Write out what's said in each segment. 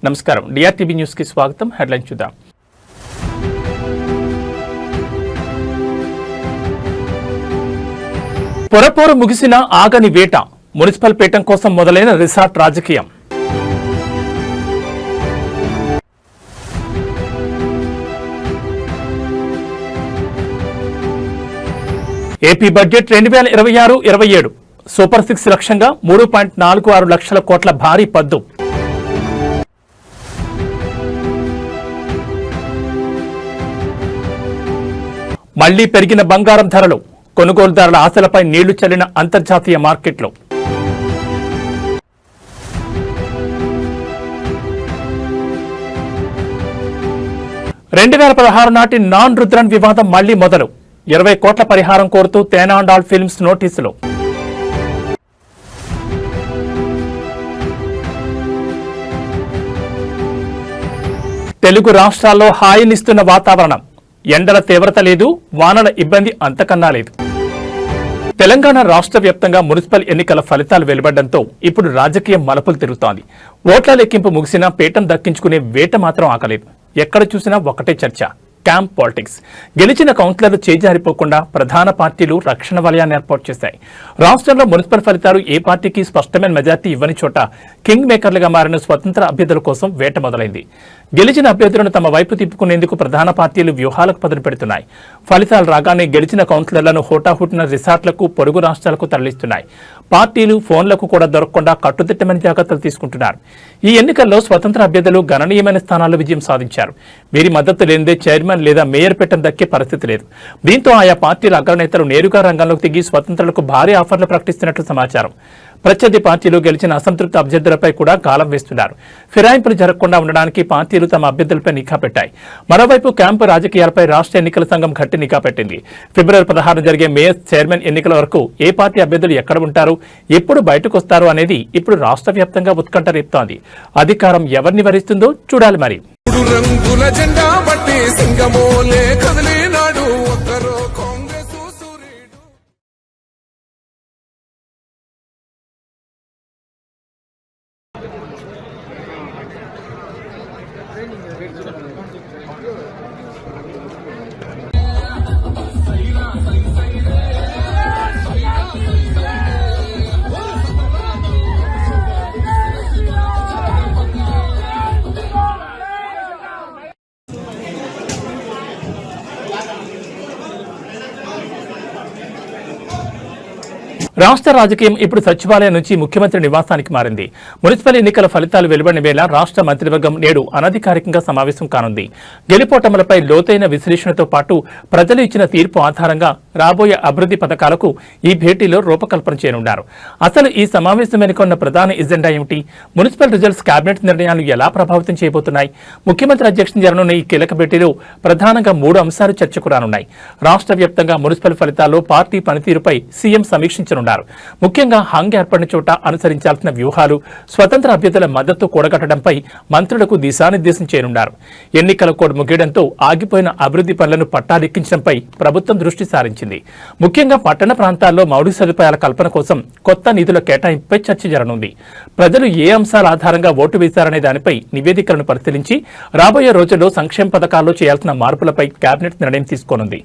నమస్కారం డిఆర్టీవీ న్యూస్ కి స్వాగతం. హెడ్లైన్ చూద్దాం. పొరపోరు ముగిసిన ఆగని వేట, మున్సిపల్ పీఠం కోసం మొదలైన రిసార్ట్ రాజకీయం. ఏపీ బడ్జెట్ 2026-27 సూపర్ 6 లక్ష్యంగా 3.46 లక్షల కోట్ల భారీ పద్దు. మళ్లీ పెరిగిన బంగారం ధరలు, కొనుగోలుదారుల ఆశలపై నీళ్లు చల్లిన అంతర్జాతీయ మార్కెట్లు. నాటి నాన్ రుద్రన్ వివాదం మళ్లీ మొదలు, 20 కోట్ల పరిహారం కోరుతూ తేనాండాల్ ఫిల్మ్స్ నోటీసులు. తెలుగు రాష్ట్రాల్లో హాయినిస్తున్న వాతావరణం, ఎండల తీవ్రత లేదు, వానల ఇబ్బంది అంతకన్నా లేదు. తెలంగాణ రాష్ట్ర వ్యాప్తంగా మున్సిపల్ ఎన్నికల ఫలితాలు వెలువడడంతో ఇప్పుడు రాజకీయం మలుపులు తిరుగుతోంది. ఓట్ల లెక్కింపు ముగిసినా పీఠం దక్కించుకునే వేట మాత్రం ఆగలేదు. ఎక్కడ చూసినా ఒకటే చర్చ, క్యాంప్ పాలిటిక్స్. గెలిచిన కౌన్సిలర్లు చేజారిపోకుండా ప్రధాన పార్టీలు రక్షణ వలయాన్ని ఏర్పాటు చేశాయి. రాష్ట్రంలో మున్సిపల్ ఫలితాలు ఏ పార్టీకి స్పష్టమైన మెజార్టీ ఇవ్వని చోట కింగ్ మేకర్లుగా మారిన స్వతంత్ర అభ్యర్థుల కోసం వేట మొదలైంది. గెలిచిన అభ్యర్థులను తమ వైపు తిప్పుకునేందుకు ప్రధాన పార్టీలు వ్యూహాలకు పదును పెడుతున్నాయి. ఫలితాలు రాగానే గెలిచిన కౌన్సిలర్లను హోటాహుటిన రిసార్ట్లకు, పొరుగు రాష్ట్రాలకు తరలిస్తున్నాయి. పార్టీలు ఫోన్లకు కూడా దొరకకుండా కట్టుదిట్టమైన జాగ్రత్తలు తీసుకుంటున్నారు. ఈ ఎన్నికల్లో స్వతంత్ర అభ్యర్థులు గణనీయమైన స్థానాల్లో విజయం సాధించారు. వీరి మద్దతు లేనిదే చైర్మన్ లేదా మేయర్ పీఠం దక్కే పరిస్థితి లేదు. దీంతో ఆయా పార్టీల అగ్రనేతలు నేరుగా రంగంలోకి దిగి స్వతంత్రులకు భారీ ఆఫర్లు ప్రకటిస్తున్నట్లు సమాచారం. ప్రత్యర్థి పార్టీలు గెలిచిన అసంతృప్త అభ్యర్థులపై కూడా గాలం వేస్తున్నారు. ఫిరాయింపులు జరగకుండా ఉండడానికి పార్టీలు తమ అభ్యర్థులపై నిఘా పెట్టాయి. మరోవైపు క్యాంపు రాజకీయాలపై రాష్ట్ర ఎన్నికల సంఘం గట్టి నిఘా పెట్టింది. ఫిబ్రవరి 16 జరిగే మేయర్, చైర్మన్ ఎన్నికల వరకు ఏ పార్టీ అభ్యర్థులు ఎక్కడ ఉంటారు, ఎప్పుడు బయటకు వస్తారు అనేది ఇప్పుడు రాష్ట్ర వ్యాప్తంగా ఉత్కంఠ రేపుతోంది. అధికారం ఎవరిని వరిస్తుందో చూడాలి. మరి రాష్ట్ర రాజకీయం ఇప్పుడు సచివాలయం నుంచి ముఖ్యమంత్రి నివాసానికి మారింది. మున్సిపల్ ఎన్నికల ఫలితాలు వెలువడిన వేళ రాష్ట్ర మంత్రివర్గం నేడు అనధికారికంగా సమావేశం కానుంది. గెలుపోటములపై లోతైన విశ్లేషణతో పాటు ప్రజలు ఇచ్చిన తీర్పు ఆధారంగా రాబోయే అభివృద్ధి పథకాలకు ఈ భేటీలో రూపకల్పన చేయనున్నారు. అసలు ఈ సమావేశం వెనుక ఉన్న ప్రధాన ఎజెండా ఏమిటి? మున్సిపల్ రిజల్ట్స్ కేబినెట్ నిర్ణయాలు ఎలా ప్రభావితం చేయబోతున్నాయి? ముఖ్యమంత్రి అధ్యక్షతన జరగనున్న ఈ కీలక భేటీలో ప్రధానంగా 3 అంశాలు చర్చకు రానున్నాయి. రాష్ట్ర వ్యాప్తంగా మున్సిపల్ ఫలితాల్లో పార్టీ పనితీరుపై సీఎం సమీక్షించనున్నారు. ముఖ్యంగా హంగ్ ఏర్పడిన చోట అనుసరించాల్సిన వ్యూహాలు, స్వతంత్ర అభ్యర్థుల మద్దతు కూడగట్టడంపై మంత్రులకు దిశానిర్దేశం చేయనున్నారు. ఎన్నికల కోడ్ ముగియడంతో ఆగిపోయిన అభివృద్ధి పనులను పట్టాలెక్కించడంపై ప్రభుత్వం దృష్టి సారించింది. ముఖ్యంగా పట్టణ ప్రాంతాల్లో మౌలిక సదుపాయాల కల్పన కోసం కొత్త నిధుల కేటాయింపుపై చర్చ జరగనుంది. ప్రజలు ఏ అంశాల ఆధారంగా ఓటు వేశారనే దానిపై నివేదికలను పరిశీలించి రాబోయే రోజుల్లో సంక్షేమ పథకాల్లో చేయాల్సిన మార్పులపై కేబినెట్ నిర్ణయం తీసుకోనుంది.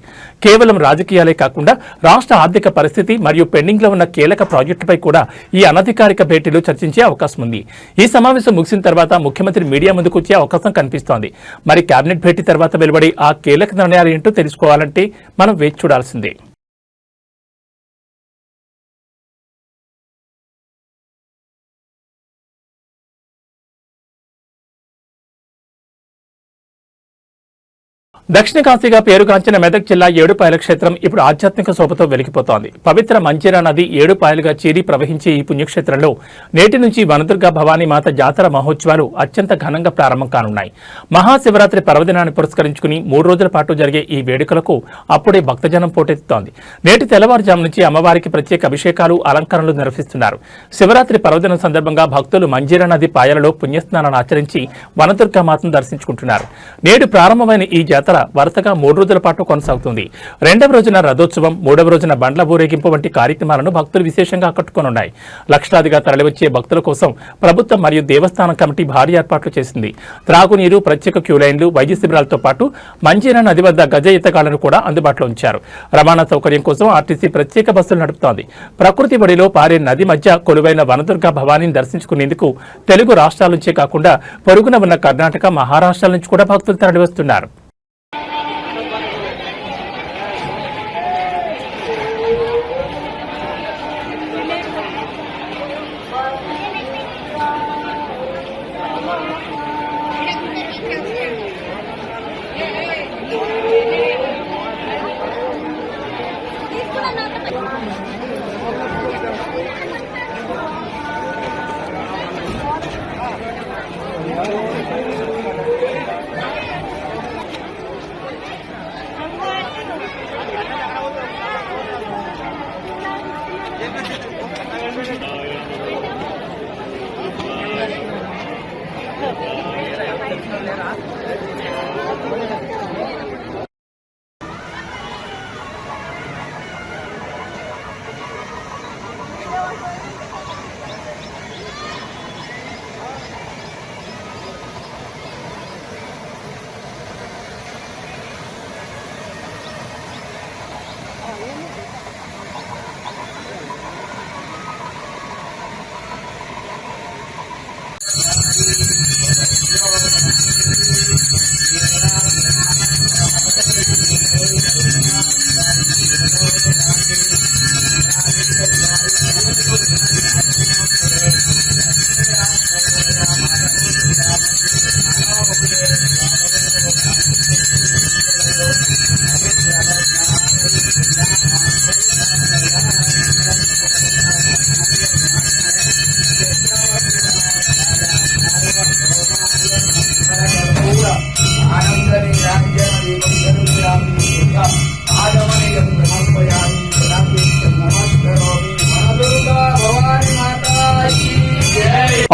కేవలం రాజకీయాలే కాకుండా రాష్ట్ర ఆర్థిక పరిస్థితి మరియు పెండింగ్ లో ఉన్న కీలక ప్రాజెక్టుపై కూడా ఈ అనధికారిక భేటీలో చర్చించే అవకాశం ఉంది. ఈ సమావేశం ముగిసిన తర్వాత ముఖ్యమంత్రి మీడియా ముందుకు వచ్చే అవకాశం కనిపిస్తోంది. మరి కేబినెట్ భేటీ తర్వాత వెలువడి ఆ కీలక నిర్ణయాలు ఏంటో తెలుసుకోవాలంటే మనం వేచి చూడాల్సిందే. దక్షిణ కాశీగా పేరుగాంచిన మెదక్ జిల్లా ఏడుపాయల క్షేత్రం ఇప్పుడు ఆధ్యాత్మిక శోభతో వెలిగిపోతోంది. పవిత్ర మంజీరా నది ఏడుపాయలుగా చీరి ప్రవహించే ఈ పుణ్యక్షేత్రంలో నేటి నుంచి వనదుర్గ భవానీ మాత జాతర మహోత్సవాలు అత్యంత ఘనంగా ప్రారంభం కానున్నాయి. మహాశివరాత్రి పర్వదినాన్ని పురస్కరించుకుని 3 రోజుల పాటు జరిగే ఈ వేడుకలకు అప్పుడే భక్తజనం పోటెత్తుతోంది. నేటి తెల్లవారుజాము నుంచి అమ్మవారికి ప్రత్యేక అభిషేకాలు, అలంకరణలు నిర్వహిస్తున్నారు. శివరాత్రి పర్వదినం సందర్భంగా భక్తులు మంజీరా నది పాయలలో పుణ్యస్నానాన్ని ఆచరించి వనదుర్గ మాతను దర్శించుకుంటున్నారు. నేడు ప్రారంభమైన ఈ జాతర యాత్ర వరుసగా 3 రోజుల పాటు కొనసాగుతుంది. రెండవ రోజున రథోత్సవం, మూడవ రోజున బండ్ల ఊరేగింపు వంటి కార్యక్రమాలను భక్తులు విశేషంగా ఆకట్టుకోనున్నాయి. లక్షలాదిగా తరలివచ్చే భక్తుల కోసం ప్రభుత్వం మరియు దేవస్థానం కమిటీ భారీ ఏర్పాట్లు చేసింది. త్రాగునీరు, ప్రత్యేక క్యూ లైన్లు, వైద్య శిబిరాలతో పాటు మంజీరా నది వద్ద గజ ఈతగాళ్లను కూడా అందుబాటులో ఉంచారు. రవాణా సౌకర్యం కోసం ఆర్టీసీ ప్రత్యేక బస్సులు నడుపుతోంది. ప్రకృతి బడిలో పారే నది మధ్య కొలువైన వనదుర్గ భవానీని దర్శించుకునేందుకు తెలుగు రాష్ట్రాల నుంచే కాకుండా పొరుగున ఉన్న కర్ణాటక, మహారాష్ట్రాల నుంచి కూడా భక్తులు తరలివస్తున్నారు.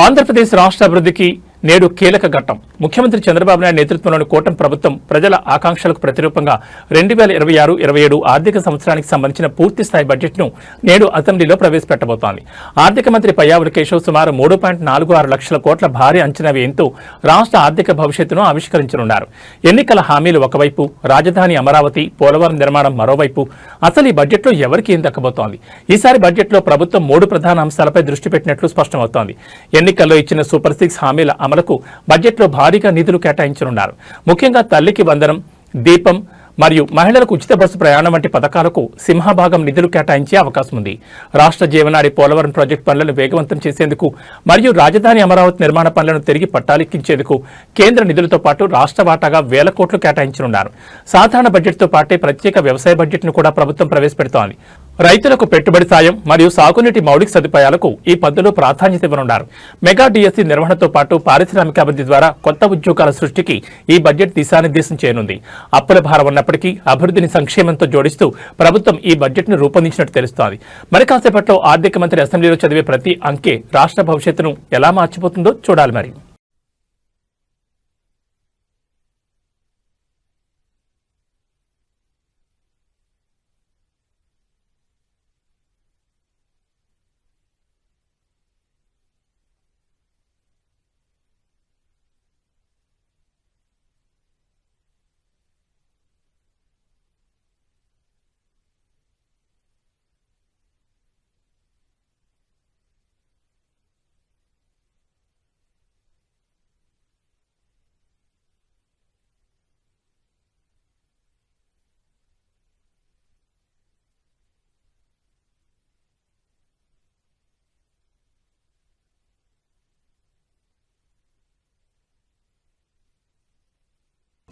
ఆంధ్రప్రదేశ్ రాష్ట్ర అభివృద్ధికి నేడు కీలక ఘట్టం. ముఖ్యమంత్రి చంద్రబాబు నాయుడు నేతృత్వంలోని కూటమి ప్రభుత్వం ప్రజల ఆకాంక్షలకు ప్రతిరూపంగా 2026-27 ఆర్థిక సంవత్సరానికి సంబంధించిన పూర్తిస్థాయి బడ్జెట్ను నేడు అసెంబ్లీలో ప్రవేశపెట్టబోతోంది. ఆర్థిక మంత్రి పయ్యావుల కేశవ్ సుమారు 3.46 లక్షల కోట్ల భారీ అంచనా వ్యయంతో రాష్ట్ర ఆర్థిక భవిష్యత్తును ఆవిష్కరించనున్నారు. ఎన్నికల హామీలు ఒకవైపు, రాజధాని అమరావతి, పోలవరం నిర్మాణం మరోవైపు. అసలు ఈ బడ్జెట్లో ఎవరికి ఏం దక్కబోతోంది? ఈసారి బడ్జెట్లో ప్రభుత్వం 3 ప్రధాన అంశాలపై దృష్టి పెట్టినట్లు స్పష్టమవుతోంది. ఎన్నికల్లో ఇచ్చిన సూపర్ 6 హామీల అమలుకు బడ్జెట్లో భారీగా నిధులు కేటాయించనున్నారు. ముఖ్యంగా తల్లికి వందనం, దీపం మరియు మహిళలకు ఉచిత బస్సు ప్రయాణం వంటి పథకాలకు సింహభాగం నిధులు కేటాయించే అవకాశం ఉంది. రాష్ట్ర జీవనాడి పోలవరం ప్రాజెక్టు పనులను వేగవంతం చేసేందుకు మరియు రాజధాని అమరావతి నిర్మాణ పనులను తిరిగి పట్టాలెక్కించేందుకు కేంద్ర నిధులతో పాటు రాష్ట్ర వాటాగా 1000 కోట్లు కేటాయించనున్నారు. సాధారణ బడ్జెట్తో పాటే ప్రత్యేక వ్యవసాయ బడ్జెట్ను కూడా ప్రభుత్వం ప్రవేశపెడుతోంది. రైతులకు పెట్టుబడి సాయం మరియు సాగునీటి మౌలిక సదుపాయాలకు ఈ పద్ధతిలో ప్రాధాన్యత ఇవ్వనున్నారు. మెగా డిఎస్సి నిర్వహణతో పాటు పారిశ్రామికాభివృద్ధి ద్వారా కొత్త ఉద్యోగాల సృష్టికి ఈ బడ్జెట్ దిశానిర్దేశం చేయనుంది. అప్పుల భారం ఉన్నప్పటికీ అభివృద్ధిని సంక్షేమంతో జోడిస్తూ ప్రభుత్వం ఈ బడ్జెట్ను రూపొందించినట్టు తెలుస్తోంది. మరి కాసేపట్లో ఆర్థిక మంత్రి అసెంబ్లీలో చదివే ప్రతి అంకె రాష్ట్ర భవిష్యత్తును ఎలా మార్చిపోతుందో చూడాలి. మరి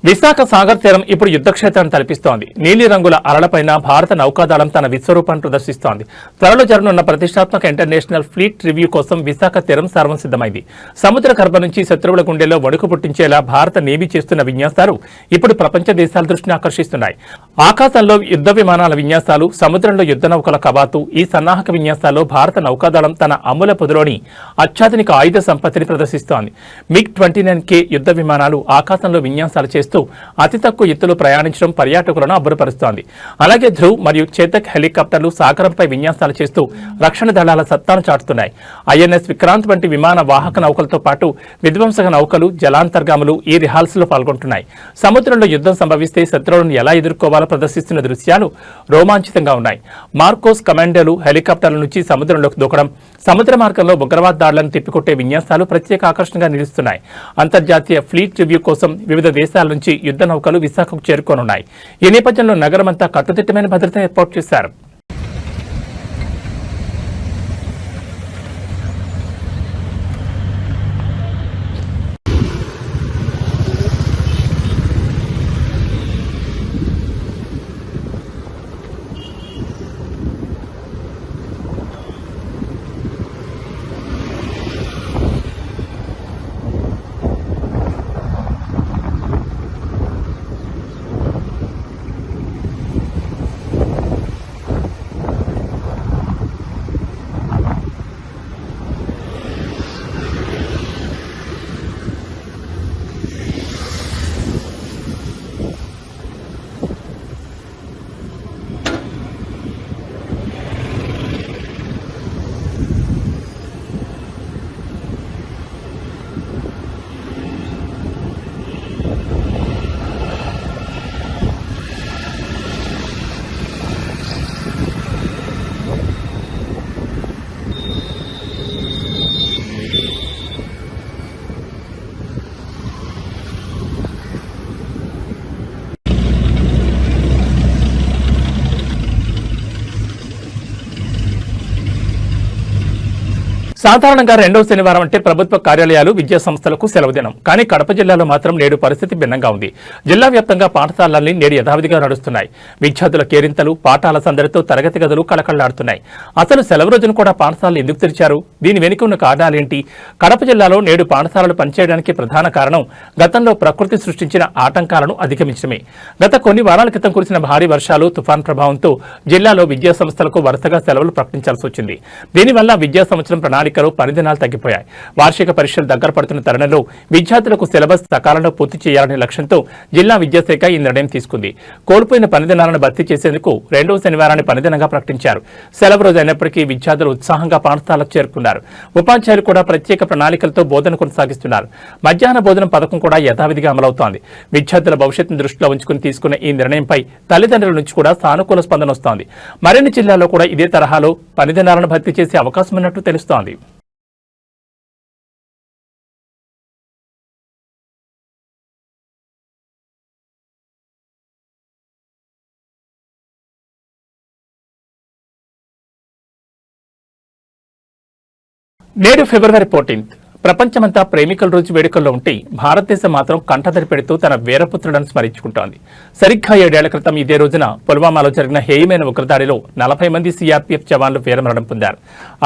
విశాఖ సాగర్ తీరం ఇప్పుడు యుద్ధక్షేత్రాన్ని తలపిస్తోంది. నీలి రంగుల అలలపైన భారత నౌకాదళం తన విశ్వరూపాన్ని ప్రదర్శిస్తోంది. త్వరలో జరగనున్న ప్రతిష్టాత్మక ఇంటర్నేషనల్ ఫ్లీట్ రివ్యూ కోసం విశాఖ తీరం సర్వం సిద్ధమైంది. సముద్ర గర్భం నుంచి శత్రువుల గుండెల్లో వణుకు పుట్టించేలా భారత నేవీ చేస్తున్న విన్యాసాలు ఇప్పుడు ప్రపంచ దేశాల దృష్టిని ఆకర్షిస్తున్నాయి. ఆకాశంలో యుద్ధ విమానాల విన్యాసాలు, సముద్రంలో యుద్ధ నౌకల కవాతు, ఈ సన్నాహక విన్యాసాల్లో భారత నౌకాదళం తన అమ్ముల పొదిలోని అత్యాధునిక ఆయుధ సంపత్తిని ప్రదర్శిస్తోంది. MiG-29K యుద్ధ విమానాలు ఆకాశంలో విన్యాసాలు చేస్తూ చేస్తూ అతి తక్కువ ఎత్తులో ప్రయాణించడం పర్యాటకులను అబ్బురపరుస్తోంది. అలాగే ధ్రువ్ మరియు చేతక్ హెలికాప్టర్లు సాగరంపై విన్యాసాలు చేస్తూ రక్షణ దళాల సత్తాను చాటుతున్నాయి. ఐఎన్ఎస్ విక్రాంత్ వంటి విమాన వాహక నౌకలతో పాటు విధ్వంసక నౌకలు, జలాంతర్గాములు ఈ రిహార్సల్లో పాల్గొంటున్నాయి. సముద్రంలో యుద్ధం సంభవిస్తే శత్రువులను ఎలా ఎదుర్కోవాలో ప్రదర్శిస్తున్న దృశ్యాలు రోమాంచితంగా ఉన్నాయి. మార్కోస్ కమాండోలు హెలికాప్టర్ల నుంచి సముద్రంలోకి దూకడం, సముద్ర మార్గంలో ఉగ్రవాద దాడులను తిప్పికొట్టే విన్యాసాలు ప్రత్యేక ఆకర్షణగా నిలుస్తున్నాయి. అంతర్జాతీయ ఫ్లీట్ రివ్యూ కోసం వివిధ దేశాల నుంచి యుద్ధ నౌకలు విశాఖకు చేరుకోనున్నాయి. ఈ నేపథ్యంలో నగరమంతా కట్టుదిట్టమైన భద్రతను ఏర్పాటు చేశారు. సాధారణంగా రెండవ శనివారం అంటే ప్రభుత్వ కార్యాలయాలు, విద్యా సంస్థలకు సెలవు దినం. కానీ కడప జిల్లాలో మాత్రం నేడు పరిస్థితి భిన్నంగా ఉంది. జిల్లా వ్యాప్తంగా పాఠశాలలన్నీ నేడు యథావిధిగా నడుస్తున్నాయి. విద్యార్థుల కేరింతలు, పాఠాల సందడితో తరగతి గదులు కళకళలాడుతున్నాయి. అసలు సెలవు రోజును కూడా పాఠశాలలు ఎందుకు తెరిచారు? దీని వెనుక ఉన్న కారణాలేంటి? కడప జిల్లాలో నేడు పాఠశాలలు పనిచేయడానికి ప్రధాన కారణం గతంలో ప్రకృతి సృష్టించిన ఆటంకాలను అధిగమించడమే. గత కొన్ని వారాల క్రితం కురిసిన భారీ వర్షాలు, తుఫాన్ ప్రభావంతో జిల్లాలో విద్యా సంస్థలకు వరుసగా సెలవులు ప్రకటించాల్సి వచ్చింది. దీనివల్ల విద్యా సంవత్సరం ప్రణాళికలు పనిదినాలు తగ్గిపోయాయి. వార్షిక పరీక్షలు దగ్గర పడుతున్న తరుణంలో విద్యార్థులకు సిలబస్ సకాలంలో పూర్తి చేయాలనే లక్ష్యంతో జిల్లా విద్యాశాఖ ఈ నిర్ణయం తీసుకుంది. కోల్పోయిన పనిదినాలను భర్తీ చేసేందుకు రెండవ శనివారాన్ని పనిదినంగా ప్రకటించారు. సెలవు రోజు అయినప్పటికీ విద్యార్థులు ఉత్సాహంగా పాఠశాలకు చేరుకున్నారు. ఉపాధ్యాయులు కూడా ప్రత్యేక ప్రణాళికలతో బోధన కొనసాగిస్తున్నారు. మధ్యాహ్న భోజనం పథకం కూడా యథావిధిగా అమలవుతోంది. విద్యార్థుల భవిష్యత్తును దృష్టిలో ఉంచుకుని తీసుకున్న ఈ నిర్ణయంపై తల్లిదండ్రుల నుంచి కూడా సానుకూల స్పందన వస్తోంది. మరిన్ని జిల్లాల్లో కూడా ఇదే తరహాలో పనిదినాలను భర్తీ చేసే అవకాశం ఉన్నట్టు తెలుస్తోంది. నేడు ఫిబ్రవరి 14. ప్రపంచమంతా ప్రేమికుల రోజు వేడుకల్లో ఉంటే భారతదేశం మాత్రం కంటతడి పెడుతూ తన వీరపుత్రులను స్మరించుకుంటోంది. సరిగ్గా 7 ఏళ్ల క్రితం ఇదే రోజున పుల్వామాలో జరిగిన హేయమైన ఉగ్రదాడిలో 40 మంది సిఆర్పీఎఫ్ జవాన్లు వీరమరణం పొందారు.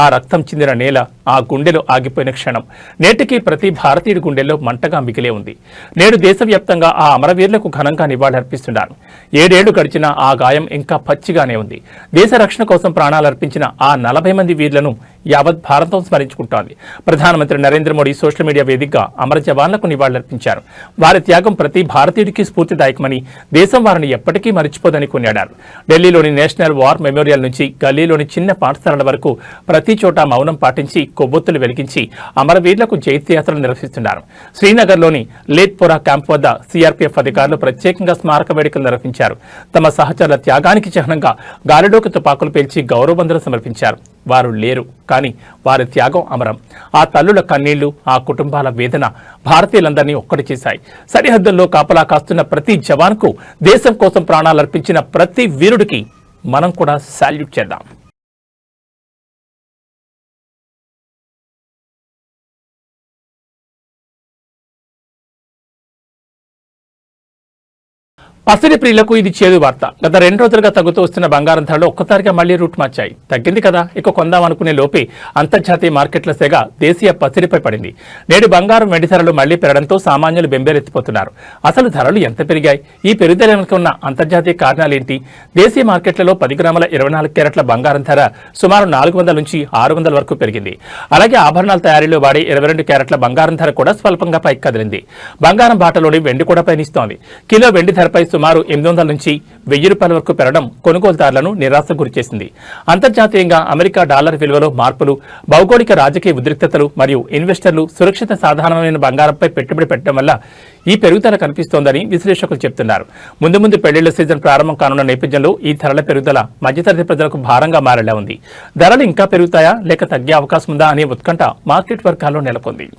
ఆ రక్తం చిందిన నేల, ఆ గుండెలు ఆగిపోయిన క్షణం నేటికి ప్రతి భారతీయుడి గుండెల్లో మంటగా మిగిలే ఉంది. నేడు దేశవ్యాప్తంగా ఆ అమరవీరులకు ఘనంగా నివాళులర్పిస్తున్నారు. 7 ఏళ్లు గడిచినా ఆ గాయం ఇంకా పచ్చిగానే ఉంది. దేశ రక్షణ కోసం ప్రాణాలర్పించిన ఆ 40 మంది వీరులను యావత్ భారతం స్మరించుకుంటోంది. ప్రధానమంత్రి నరేంద్ర మోడీ సోషల్ మీడియా వేదికగా అమర జవాన్లకు నివాళులర్పించారు. వారి త్యాగం ప్రతి భారతీయుడికి స్ఫూర్తిదాయకమని, దేశం వారిని ఎప్పటికీ మరిచిపోదని కొనియాడారు. ఢిల్లీలోని నేషనల్ వార్ మెమోరియల్ నుంచి గల్లీలోని చిన్న పాఠశాలల వరకు ప్రతి చోట మౌనం పాటించి కొవ్వొత్తులు వెలిగించి అమరవీరులకు జైత్యయాత్రలు నిర్వహిస్తున్నారు. శ్రీనగర్లోని లేత్పోరా క్యాంప్ వద్ద సిఆర్పీఎఫ్ అధికారులు ప్రత్యేకంగా స్మారక వేడుకలు నిర్వహించారు. తమ సహచరుల త్యాగానికి చిహ్నంగా గాలిలోకి తుపాకులు పేల్చి గౌరవవందనం సమర్పించారు. వారు లేరు, కానీ వారి త్యాగం అమరం. ఆ తల్లుల కన్నీళ్లు, ఆ కుటుంబాల వేదన భారతీయులందరినీ ఒక్కటి చేశాయి. సరిహద్దుల్లో కాపలా కాస్తున్న ప్రతి జవాన్కు, దేశం కోసం ప్రాణాలర్పించిన ప్రతి వీరుడికి మనం కూడా సాల్యూట్ చేద్దాం. పసిడి ప్రియులకు ఇది చేదు వార్త. గత 2 రోజులుగా తగ్గుతూ వస్తున్న బంగారం ధరలు ఒక్కసారిగా మళ్లీ రూట్ మార్చాయి. తగ్గింది కదా ఇక కొందాం అనుకునే లోపే అంతర్జాతీయ మార్కెట్ల సెగ దేశీయ పసిడిపై పడింది. నేడు బంగారం వెండి ధరలు మళ్లీ పెరగడంతో సామాన్యులు బెంబేలెత్తిపోతున్నారు. అసలు ధరలు ఎంత పెరిగాయి? ఈ పెరుగుదల వెనుక ఉన్న అంతర్జాతీయ కారణాలేంటి? దేశీయ మార్కెట్లలో 10 గ్రాముల 24 క్యారెట్ల బంగారం ధర సుమారు 400 నుంచి 600 వరకు పెరిగింది. అలాగే ఆభరణాల తయారీలో వాడే 22 క్యారెట్ల బంగారం ధర కూడా స్వల్పంగా పైకి కదిలింది. బంగారం బాటలోని వెండి కూడా పయనిస్తోంది. కిలో వెండి ధరపై సుమారు 800 నుంచి 1000 రూపాయల వరకు పెరగడం కొనుగోలుదారులను నిరాశకు గురిచేసింది. అంతర్జాతీయంగా అమెరికా డాలర్ విలువలో మార్పులు, భౌగోళిక రాజకీయ ఉద్రిక్తతలు మరియు ఇన్వెస్టర్లు సురక్షిత సాధారణమైన బంగారంపై పెట్టుబడి పెట్టడం వల్ల ఈ పెరుగుదల కనిపిస్తోందని విశ్లేషకులు చెబుతున్నారు. ముందు ముందు పెళ్లిళ్ల సీజన్ ప్రారంభం కానున్న నేపథ్యంలో ఈ ధరల పెరుగుదల మధ్యతరగతి ప్రజలకు భారంగా మారేలా ఉంది. ధరలు ఇంకా పెరుగుతాయా లేక తగ్గే అవకాశం ఉందా అనే ఉత్కంఠ మార్కెట్ వర్గాల్లో నెలకొంది.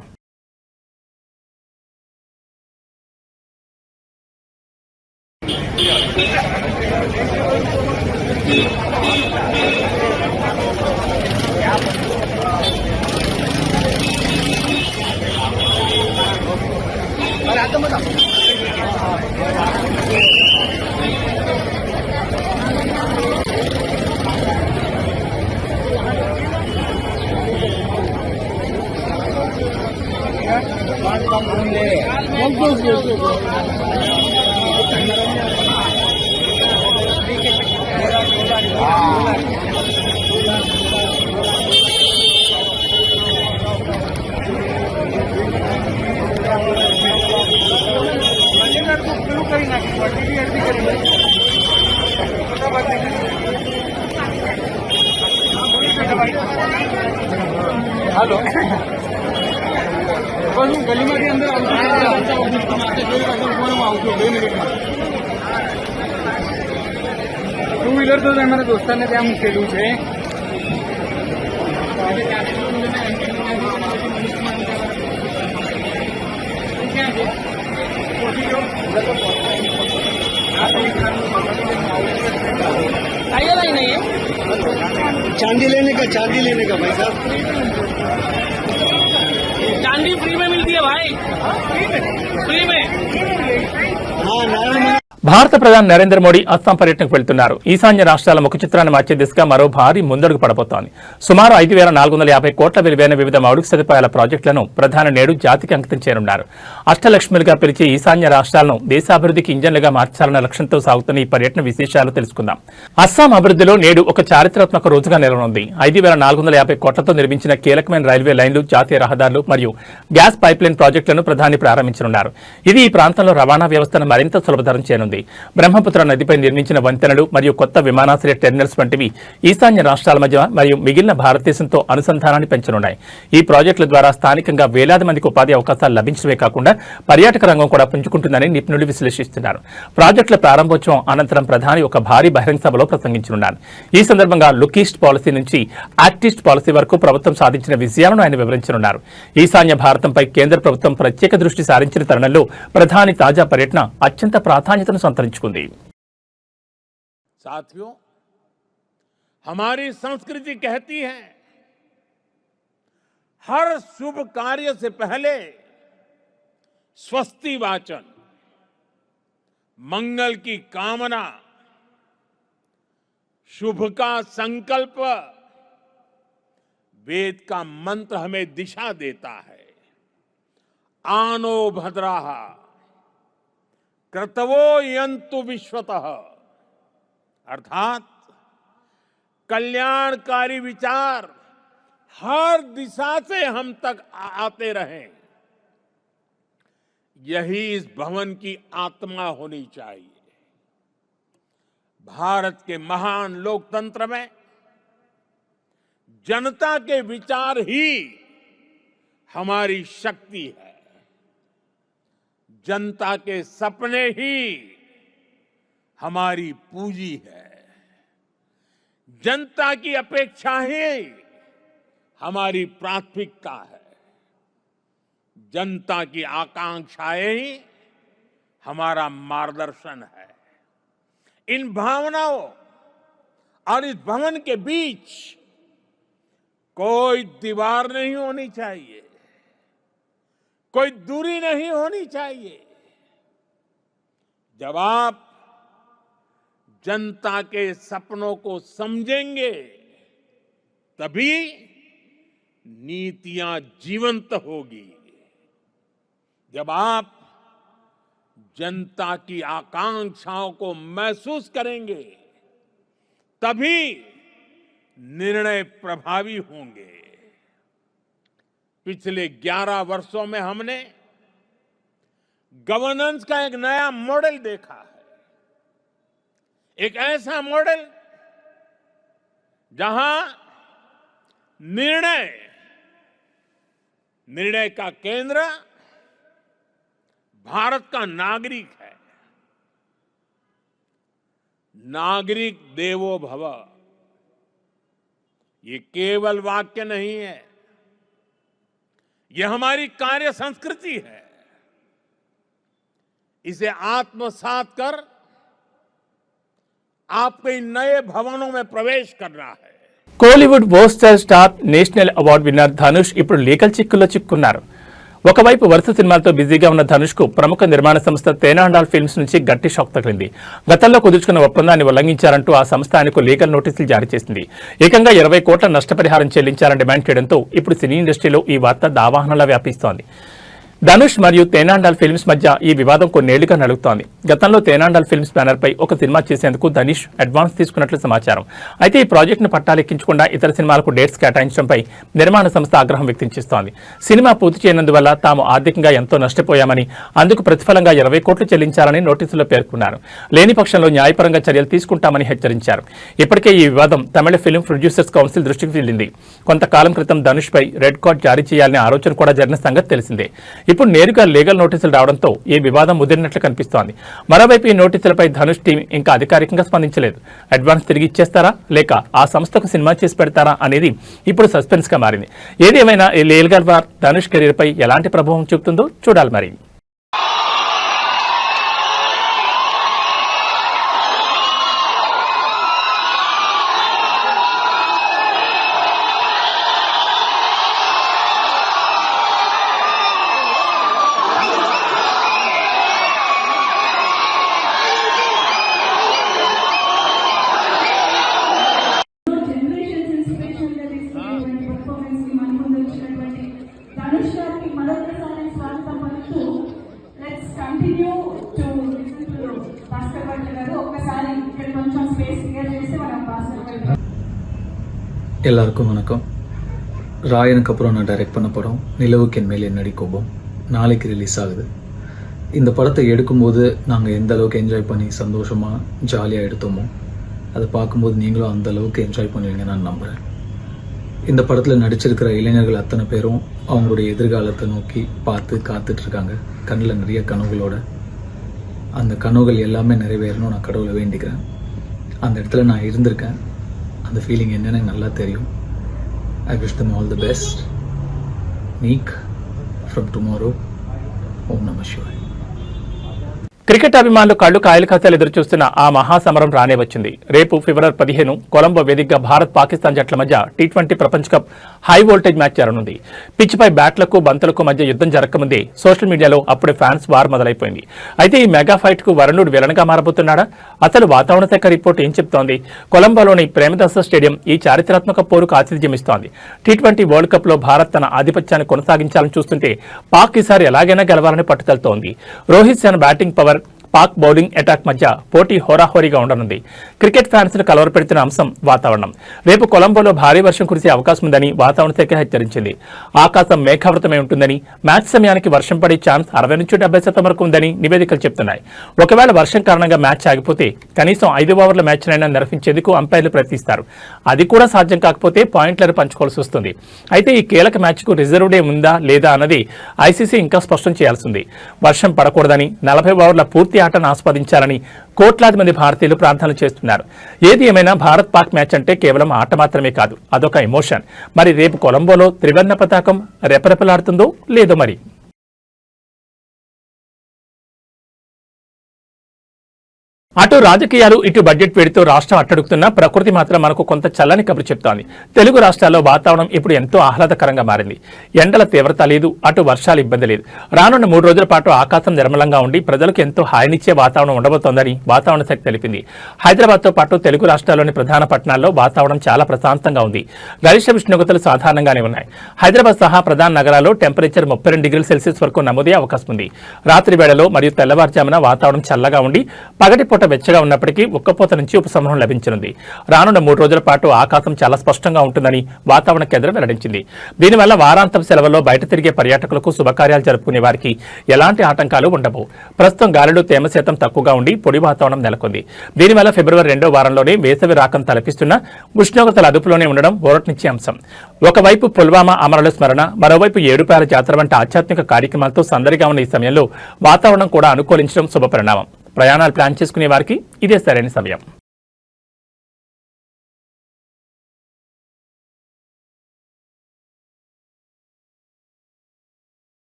हेलो बस गली में अंदर टू व्हीलर तो मेरे दोस्तों ने क्या मुकेलू है चांदी लेने का भाई साहब चांदी फ्री में मिलती है भाई, फ्री में। हाँ नारायण భారత ప్రధాని నరేంద్ర మోడీ అస్సాం పర్యటనకు వెళ్తున్నారు. ఈశాన్య రాష్ట్రాల ముఖ చిత్రాన్ని మార్చే దిశగా మరో భారీ ముందడుగు పడబోతోంది. సుమారు 5450 కోట్ల విలువైన వివిధ మౌలిక సదుపాయాల ప్రాజెక్టులను ప్రధాని నేడు జాతికి అంకితం చేయనున్నారు. అష్టలక్ష్మిలుగా పిలిచే ఈశాన్య రాష్ట్రాలను దేశాభివృద్ధికి ఇంజన్లుగా మార్చాలన్న లక్ష్యంతో సాగుతున్న ఈ పర్యటన విశేషాలు తెలుసుకుందాం. అస్సాం అభివృద్ధిలో నేడు ఒక చారిత్రాత్మక రోజుగా నెలకొంది. 5450 కోట్లతో నిర్మించిన కీలకమైన రైల్వే లైన్లు, జాతీయ రహదారులు మరియు గ్యాస్ పైప్లైన్ ప్రాజెక్టులను ప్రధాని ప్రారంభించనున్నారు. ఇది ఈ ప్రాంతంలో రవాణా వ్యవస్థను మరింత సులభతరం చేయనుంది. బ్రహ్మపుత్ర నదిపై నిర్మించిన వంతెనలు మరియు కొత్త విమానాశ్రయ టెర్మినల్స్ వంటివి ఈశాన్య రాష్ట్రాల మధ్య మరియు మిగిలిన భారతదేశంతో అనుసంధానాన్ని పెంచనున్నాయి. ఈ ప్రాజెక్టుల ద్వారా స్థానికంగా వేలాది మందికి ఉపాధి అవకాశాలు లభించడమే కాకుండా పర్యాటక రంగం కూడా పుంజుకుంటుందని నిపుణులు విశ్లేషిస్తున్నారు. ప్రాజెక్టుల ప్రారంభోత్సవం అనంతరం ప్రధాని ఒక భారీ బహిరంగ సభలో ప్రసంగించనున్నారు. ఈ సందర్భంగా లుక్ ఈస్ట్ పాలసీ నుంచి యాక్ట్ ఈస్ట్ పాలసీ వరకు ప్రభుత్వం సాధించిన విజయాలను ఆయన వివరించనున్నారు. ఈశాన్య భారతంపై కేంద్ర ప్రభుత్వం ప్రత్యేక దృష్టి సారించిన తరుణంలో ప్రధాని తాజా పర్యటన అత్యంత ప్రాధాన్యతను సంతరించుకుంది. साथियों, हमारी संस्कृति कहती है हर शुभ कार्य से पहले स्वस्ति वाचन, मंगल की कामना, शुभ का संकल्प, वेद का मंत्र हमें दिशा देता है। आनो भद्राः क्रतवो यन्तु विश्वतः, अर्थात कल्याणकारी विचार हर दिशा से हम तक आते रहें, यही इस भवन की आत्मा होनी चाहिए। भारत के महान लोकतंत्र में जनता के विचार ही हमारी शक्ति है। जनता के सपने ही हमारी पूंजी है। जनता की अपेक्षाएं हमारी प्राथमिकता है। जनता की आकांक्षाएं ही हमारा मार्गदर्शन है। इन भावनाओं और इस भवन के बीच कोई दीवार नहीं होनी चाहिए, कोई दूरी नहीं होनी चाहिए। जब आप जनता के सपनों को समझेंगे तभी नीतियां जीवंत होगी। जब आप जनता की आकांक्षाओं को महसूस करेंगे तभी निर्णय प्रभावी होंगे। पिछले 11 वर्षों में हमने गवर्नेंस का एक नया मॉडल देखा है, एक ऐसा मॉडल जहां निर्णय का केंद्र भारत का नागरिक है। नागरिक देवो भव ये केवल वाक्य नहीं है, ये हमारी कार्य संस्कृति है। इसे आत्मसात कर आपको इन नए भवनों में प्रवेश करना है। Kollywood poster star national award winner Dhanush ఇప్పుడు లీగల్ చిక్కుల్లో చిక్కున్నారు. ఒకవైపు వరుస సినిమాలతో బిజీగా ఉన్న ధనుష్ కు ప్రముఖ నిర్మాణ సంస్థ తేనాండాల్ ఫిల్మ్స్ నుంచి గట్టి షాక్ తగిలింది. గతంలో కుదుర్చుకున్న ఒప్పందాన్ని ఉల్లంఘించారంటూ ఆ సంస్థ ఆయనకు లీగల్ నోటీసులు జారీ చేసింది. ఏకంగా 20 కోట్ల నష్టపరిహారం చెల్లించాలని డిమాండ్ చేయడంతో ఇప్పుడు సినీ ఇండస్ట్రీలో ఈ వార్త దావాహనంలా వ్యాపిస్తోంది. ధనుష్ మరియు తేనాండాల్ ఫిల్మ్స్ మధ్య ఈ వివాదం కొన్నేళ్లుగా నడుగుతోంది. గతంలో తేనాండాల్ ఫిల్మ్స్ బ్యానర్ పై ఒక సినిమా చేసేందుకు ధనుష్ అడ్వాన్స్ తీసుకున్నట్లు సమాచారం. అయితే ఈ ప్రాజెక్టును పట్టాలెక్కించకుండా ఇతర సినిమాలకు డేట్స్ కేటాయించడంపై నిర్మాణ సంస్థ ఆగ్రహం వ్యక్తం చేస్తోంది. సినిమా పూర్తి చేయనందువల్ల తాము ఆర్థికంగా ఎంతో నష్టపోయామని, అందుకు ప్రతిఫలంగా 20 కోట్లు చెల్లించాలని నోటీసులో పేర్కొన్నారు. లేని పక్షంలో న్యాయపరంగా చర్యలు తీసుకుంటామని హెచ్చరించారు. ఇప్పటికే ఈ వివాదం తమిళ ఫిల్మ్ ప్రొడ్యూసర్స్ కౌన్సిల్ దృష్టికి వెళ్లింది. కొంతకాలం క్రితం ధనుష్ పై రెడ్ కార్డ్ జారీ చేయాలనే ఆలోచన కూడా జరిగిన సంగతి తెలిసిందే. ఇప్పుడు నేరుగా లీగల్ నోటీసులు రావడంతో ఈ వివాదం ముదిరినట్లు కనిపిస్తోంది. మరోవైపు ఈ నోటీసులపై ధనుష్ టీం ఇంకా అధికారికంగా స్పందించలేదు. అడ్వాన్స్ తిరిగి ఇచ్చేస్తారా లేక ఆ సంస్థకు సినిమా చేసి పెడతారా అనేది ఇప్పుడు సస్పెన్స్ గా మారింది. ఏది ఏమైనా ఈ లీగల్ వార్ ధనుష్ కెరీర్ పై ఎలాంటి ప్రభావం చూపుతుందో చూడాలి మరి. எல்லாருக்கும் வணக்கம். ராயனுக்கு அப்புறம் நான் டைரக்ட் பண்ண படம் நிலவுக்கு என் மேல் என்னடி கோபம் நாளைக்கு ரிலீஸ் ஆகுது. இந்த படத்தை எடுக்கும்போது நாங்கள் எந்த அளவுக்கு என்ஜாய் பண்ணி சந்தோஷமாக ஜாலியாக எடுத்தோமோ அதை பார்க்கும்போது நீங்களும் அந்த அளவுக்கு என்ஜாய் பண்ணுவீங்கன்னு நான் நம்புகிறேன். இந்த படத்தில் நடிச்சிருக்கிற இளைஞர்கள் அத்தனை பேரும் அவங்களுடைய எதிர்காலத்தை நோக்கி பார்த்து காத்துட்ருக்காங்க. கண்ணில் நிறைய கனவுகளோட. அந்த கனவுகள் எல்லாமே நிறைவேறணும் நான் கடவுளை வேண்டிக்கிறேன். அந்த இடத்துல நான் இருந்திருக்கேன். அந்த ஃபீலிங் என்னன்னு எனக்கு நல்லா தெரியும். I wish them all the best. மீக் ఫ్రమ్ టుమారో. ఓం నమః శివాయ. క్రికెట్ అభిమానులు కళ్లు కాయలు కాసేలు ఎదురు చూస్తున్న ఆ మహాసమరం రానే వచ్చింది. రేపు ఫిబ్రవరి 15 కొలంబో వేదికగా భారత్ పాకిస్తాన్ జట్ల మధ్య టీ20 ప్రపంచ కప్ హై వోల్టేజ్ మ్యాచ్ జరగనుంది. పిచ్పై బ్యాట్లకు బంతులకు మధ్య యుద్ధం జరగకముందే సోషల్ మీడియాలో అప్పుడే ఫ్యాన్స్ వార్ మొదలైపోయింది. అయితే ఈ మెగా ఫైట్ కు వరుణుడు విలన్గా మారబోతున్నాడా? అసలు వాతావరణ శాఖ రిపోర్ట్ ఏం చెప్తోంది? కొలంబోలోని ప్రేమదాస స్టేడియం ఈ చారిత్రాత్మక పోరుకు ఆతిథ్యం ఇస్తోంది. టీ20 వరల్డ్ కప్ లో భారత్ తన ఆధిపత్యాన్ని కొనసాగించాలని చూస్తుంటే పాక్ ఈసారి ఎలాగైనా గెలవాలని పట్టుదలతోంది. Rohit Sharma batting power, Pak bowling attack మధ్య పోటీ హోరాహోరీగా ఉండనుంది. క్రికెట్ ఫ్యాన్స్ ను కలవరపెడుతున్న అంశం వాతావరణం. రేపు కొలంబోలో భారీ వర్షం కురిసే అవకాశం ఉందని వాతావరణ శాఖ హెచ్చరించింది. ఆకాశం మేఘావృతమై ఉంటుందని, మ్యాచ్ సమయానికి వర్షం పడే ఛాన్స్ 60 నుంచి 70% వరకు ఉందని నివేదికలు చెప్తున్నాయి. ఒకవేళ వర్షం కారణంగా మ్యాచ్ ఆగిపోతే కనీసం 5 ఓవర్ల మ్యాచ్నైనా నిర్వహించేందుకు అంపైర్లు ప్రయత్నిస్తారు. అది కూడా సాధ్యం కాకపోతే పాయింట్లను పంచుకోవాల్సి వస్తుంది. అయితే ఈ కీలక మ్యాచ్ కు రిజర్వ్ డే ఉందా లేదా అన్నది ఐసీసీ ఇంకా స్పష్టం చేయాల్సింది. వర్షం పడకూడదని, 40 ఓవర్ల పూర్తి ఆటను ఆస్వాదించాలని కోట్లాది మంది భారతీయులు ప్రార్థనలు చేస్తున్నారు. ఏది ఏమైనా భారత్ పాక్ మ్యాచ్ అంటే కేవలం ఆట మాత్రమే కాదు, అదొక ఎమోషన్. మరి రేపు కొలంబోలో త్రివర్ణ పతాకం రెపరెపలాడుతుందో లేదో మరి. అటు రాజకీయాలు ఇటు బడ్జెట్ వేడితో రాష్ట్రం అట్టడుగుతున్న ప్రకృతి మాత్రం మనకు కొంత చల్లని కబురు చెప్తోంది. తెలుగు రాష్ట్రాల్లో వాతావరణం ఇప్పుడు ఎంతో ఆహ్లాదకరంగా మారింది. ఎండల తీవ్రత లేదు, అటు వర్షాలు ఇబ్బంది లేదు. రానున్న 3 రోజుల పాటు ఆకాశం నిర్మలంగా ఉండి ప్రజలకు ఎంతో హాయినిచ్చే వాతావరణం ఉండబోతోందని వాతావరణ శాఖ తెలిపింది. హైదరాబాద్తో పాటు తెలుగు రాష్ట్రాల్లోని ప్రధాన పట్టణాల్లో వాతావరణం చాలా ప్రశాంతంగా ఉంది. గరిష్ట ఉష్ణోగ్రతలు సాధారణంగానే ఉన్నాయి. హైదరాబాద్ సహా ప్రధాన నగరాల్లో టెంపరేచర్ 32 డిగ్రీల సెల్సియస్ వరకు నమోదయ్యే అవకాశం ఉంది. రాత్రి వేళలో మరియు తెల్లవారుజామున వాతావరణం చల్లగా ఉండి పగటిపూట వెచ్చగా ఉన్నప్పటికీ ఉక్కపోత నుంచి ఉపశమనం లభించనుంది. రానున్న 3 రోజుల పాటు ఆకాశం చాలా స్పష్టంగా ఉంటుందని వాతావరణ కేంద్రం వెల్లడించింది. దీనివల్ల వారాంతం సెలవుల్లో బయట తిరిగే పర్యాటకులకు శుభకార్యాలు జరుపుకునే వారికి ఎలాంటి ఆటంకాలు ఉండవు. ప్రస్తుతం గాలిలో తేమ శాతం తక్కువగా ఉండి పొడి వాతావరణం నెలకొంది. దీనివల్ల ఫిబ్రవరి 2వ వారంలోనే వేసవి రాకం తలపిస్తున్న ఉష్ణోగ్రతల అదుపులోనే ఉండడం ఊరటనిచ్చే అంశం. ఒకవైపు పుల్వామా అమరుల స్మరణ, మరోవైపు ఏడుపాయల జాతర వంటి ఆధ్యాత్మిక కార్యక్రమాలతో సందడిగా ఉన్న ఈ సమయంలో వాతావరణం కూడా అనుకూలించడం శుభపరిణామం. ప్రయాణాలు ప్లాన్ చేసుకునే వారికి ఇదే సరైన సమయం.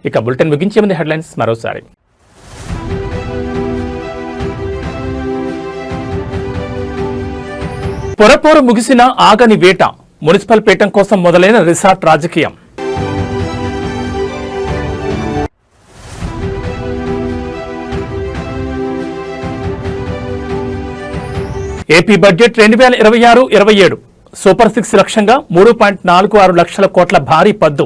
ఇక బులెటిన్ ముగించే ముందు హెడ్లైన్స్ మరోసారి. పొరపోరు ముగిసిన ఆగని వేట, మున్సిపల్ పీఠం కోసం మొదలైన రిసార్ట్ రాజకీయం. ఏపీ బడ్జెట్ 2026-27 సూపర్ 6 లక్ష్యంగా 3.46 లక్షల కోట్ల భారీ పద్దు.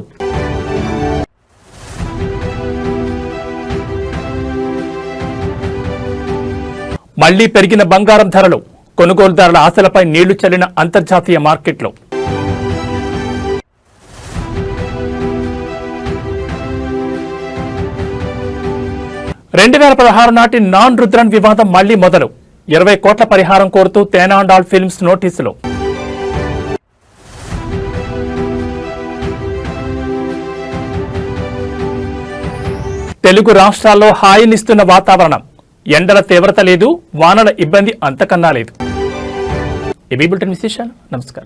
మళ్లీ పెరిగిన బంగారం ధరలు, కొనుగోలుదారుల ఆశలపై నీళ్లు చల్లిన అంతర్జాతీయ మార్కెట్లు. నాటి నాన్ రుద్రన్ వివాదం మళ్లీ మొదలు. 20 కోట్ల పరిహారం కోరుతూ తేనాండాల్ ఫిల్మ్స్ నోటీసులు. తెలుగు రాష్ట్రాల్లో హాయినిస్తున్న వాతావరణం. ఎండల తీవ్రత లేదు, వానల ఇబ్బంది అంతకన్నా లేదు. ఏబీ బులెటిన్ విశేషాలు. నమస్కారం.